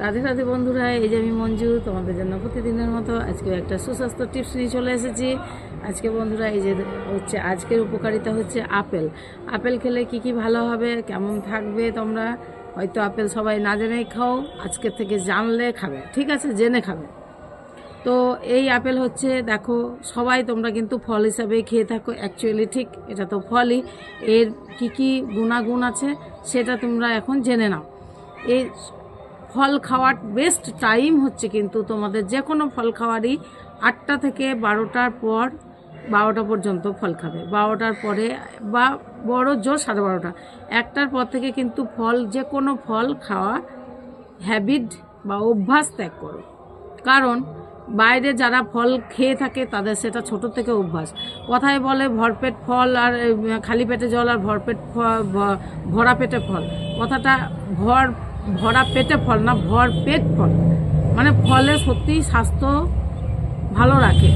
রাধে রাধে বন্ধুরা, এই যে আমি মঞ্জু তোমাদের জন্য প্রতিদিনের মতো আজকে একটা সুস্বাস্থ্য টিপস নিয়ে চলে এসেছি। আজকে বন্ধুরা এই যে হচ্ছে আজকের উপকারিতা হচ্ছে আপেল। আপেল খেলে কি কি ভালো হবে, কেমন থাকবে, তোমরা হয়তো আপেল সবাই না জেনেই খাও, আজকের থেকে জানলে খাবে, ঠিক আছে, জেনে খাবে। তো এই আপেল হচ্ছে দেখো, সবাই তোমরা কিন্তু ফল হিসাবেই খেয়ে থাকো, অ্যাকচুয়ালি ঠিক এটা তো ফলই। এর কি কি গুণাগুণ আছে সেটা তোমরা এখন জেনে নাও। এই ফল খাওয়ার বেস্ট টাইম হচ্ছে কিন্তু তোমাদের যে কোনো ফল খাওয়ারই 8টা থেকে 12টার পর, 12টা পর্যন্ত ফল খাবে। 12টার পরে বা বড় জোর 12:30, 1টার পর থেকে কিন্তু ফল, যে কোনো ফল খাওয়া হ্যাবিট বা অভ্যাস ত্যাগ করো। কারণ বাইরে যারা ফল খেয়ে থাকে তাদের সেটা ছোট থেকে অভ্যাস। কথায় বলে ভরপেট ফল আর খালি পেটে জল, আর ভরপেট ভরা পেটে ফল। কথাটা ভরা পেটে ফল না, ভর পেট ফল, মানে ফলে সত্যিই স্বাস্থ্য ভালো রাখে,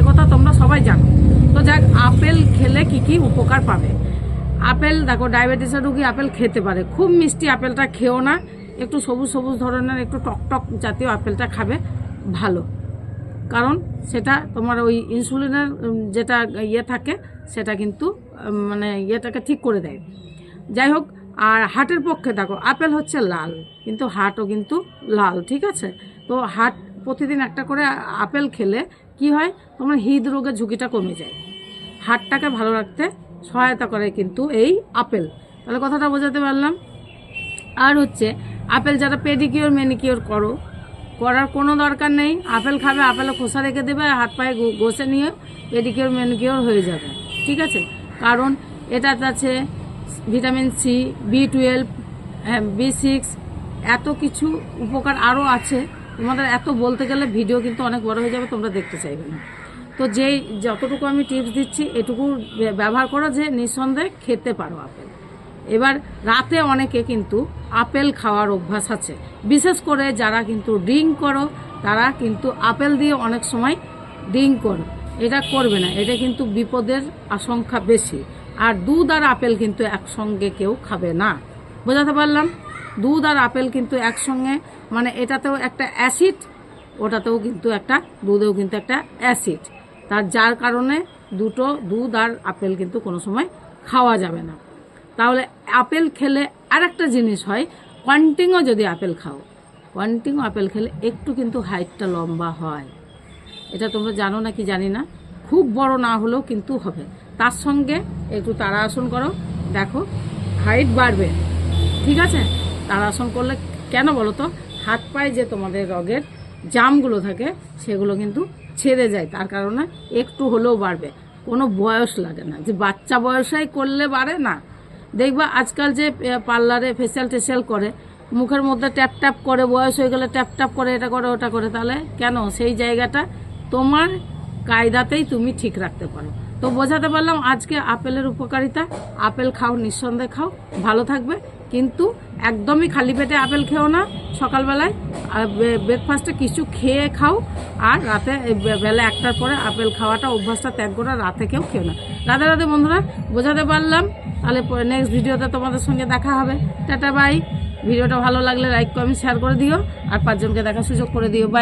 একথা তোমরা সবাই জানো। তো যাক, আপেল খেলে কি কি উপকার পাবে। আপেল দেখো, ডায়াবেটিসের রোগী আপেল খেতে পারে। খুব মিষ্টি আপেলটা খেও না, একটু সবুজ সবুজ ধরনের একটু টকটক জাতীয় আপেলটা খাবে ভালো। কারণ সেটা তোমার ওই ইনসুলিনের যেটা ইয়ে থাকে সেটা কিন্তু মানে ইয়েটাকে ঠিক করে দেয়। যাই হোক, আর হার্টের পক্ষে দেখো, আপেল হচ্ছে লাল, কিন্তু হার্টও কিন্তু লাল, ঠিক আছে। তো হার্ট প্রতিদিন একটা করে আপেল খেলে কি হয়, তোমার হৃদরোগের ঝুঁকিটা কমে যায়। হার্টটাকে ভালো রাখতে সহায়তা করে কিন্তু এই আপেল। তাহলে কথাটা বোঝাতে পারলাম। আর হচ্ছে আপেল যারা পেডিকিওর ম্যানিকিওর করার কোনো দরকার নেই। আপেল খাবে, আপেলে খোসা রেখে দেবে, হাত পায়ে ঘষে নিয়ে পেডিকিওর ম্যানিকিওর হয়ে যাবে, ঠিক আছে। কারণ এটাতে আছে ভিটামিন সি, B12, B6, এত কিছু উপকার আরও আছে। তোমাদের এত বলতে গেলে ভিডিও কিন্তু অনেক বড় হয়ে যাবে, তোমরা দেখতে চাইবে না। তো যেই যতটুকু আমি টিপস দিচ্ছি এটুকু ব্যবহার করো, যে নিঃসন্দেহে খেতে পারো আপেল। এবার রাতে অনেকে কিন্তু আপেল খাওয়ার অভ্যাস আছে, বিশেষ করে যারা কিন্তু ড্রিঙ্ক করো তারা কিন্তু আপেল দিয়ে অনেক সময় ড্রিঙ্ক করো। এটা করবে না, এটা কিন্তু বিপদের আশঙ্কা বেশি। আর দুধ আর আপেল কিন্তু একসঙ্গে কেউ খাবে না, বোঝাতে পারলাম। দুধ আর আপেল কিন্তু একসঙ্গে, মানে এটাতেও একটা অ্যাসিড, ওটাতেও কিন্তু একটা, দুধেও কিন্তু একটা অ্যাসিড। যার কারণে দুধ আর আপেল কিন্তু কোনো সময় খাওয়া যাবে না। তাহলে আপেল খেলে আরেকটা জিনিস হয়, কন্টিনিউ যদি আপেল খাও, কন্টিনিউ আপেল খেলে একটু কিন্তু হাইটটা লম্বা হয়। এটা তোমরা জানো নাকি জানি না, খুব বড় না হলেও কিন্তু হবে। তার সঙ্গে একটু তাড়াসন করো, দেখো হাইট বাড়বে, ঠিক আছে। তাড়াসন করলে কেন বলো তো, হাত পায়ে যে তোমাদের রগের জামগুলো থাকে সেগুলো কিন্তু ছেড়ে যায়, তার কারণে একটু হলেও বাড়বে। কোনো বয়স লাগে না, যে বাচ্চা বয়সেই করলে বাড়ে না। দেখবা আজকাল যে পার্লারে ফেসিয়াল করে, মুখের মধ্যে ট্যাপ ট্যাপ করে, বয়স হয়ে গেলে ট্যাপ ট্যাপ করে, এটা করে ওটা করে, তাহলে কেন? সেই জায়গাটা তোমার কায়দাতেই তুমি ঠিক রাখতে পারো। তো বোঝাতে পারলাম আজকে আপেলের উপকারিতা। আপেল খাও, নিঃসন্দেহে খাও, ভালো থাকবে। কিন্তু একদমই খালি পেটে আপেল খেও না, সকালবেলায় ব্রেকফাস্টে কিছু খেয়ে খাও। আর রাতে বেলা 1টার পরে আপেল খাওয়াটা অভ্যাসটা ত্যাগ করে রাতে কেউ খেও না। রাধে রাধে বন্ধুরা, বোঝাতে পারলাম। তাহলে নেক্সট ভিডিওতে তোমাদের সঙ্গে দেখা হবে। Tata bye. ভিডিওটা ভালো লাগলে লাইক কমেন্ট শেয়ার করে দিও, আর 5জনকে দেখার সুযোগ করে দিও। বাই।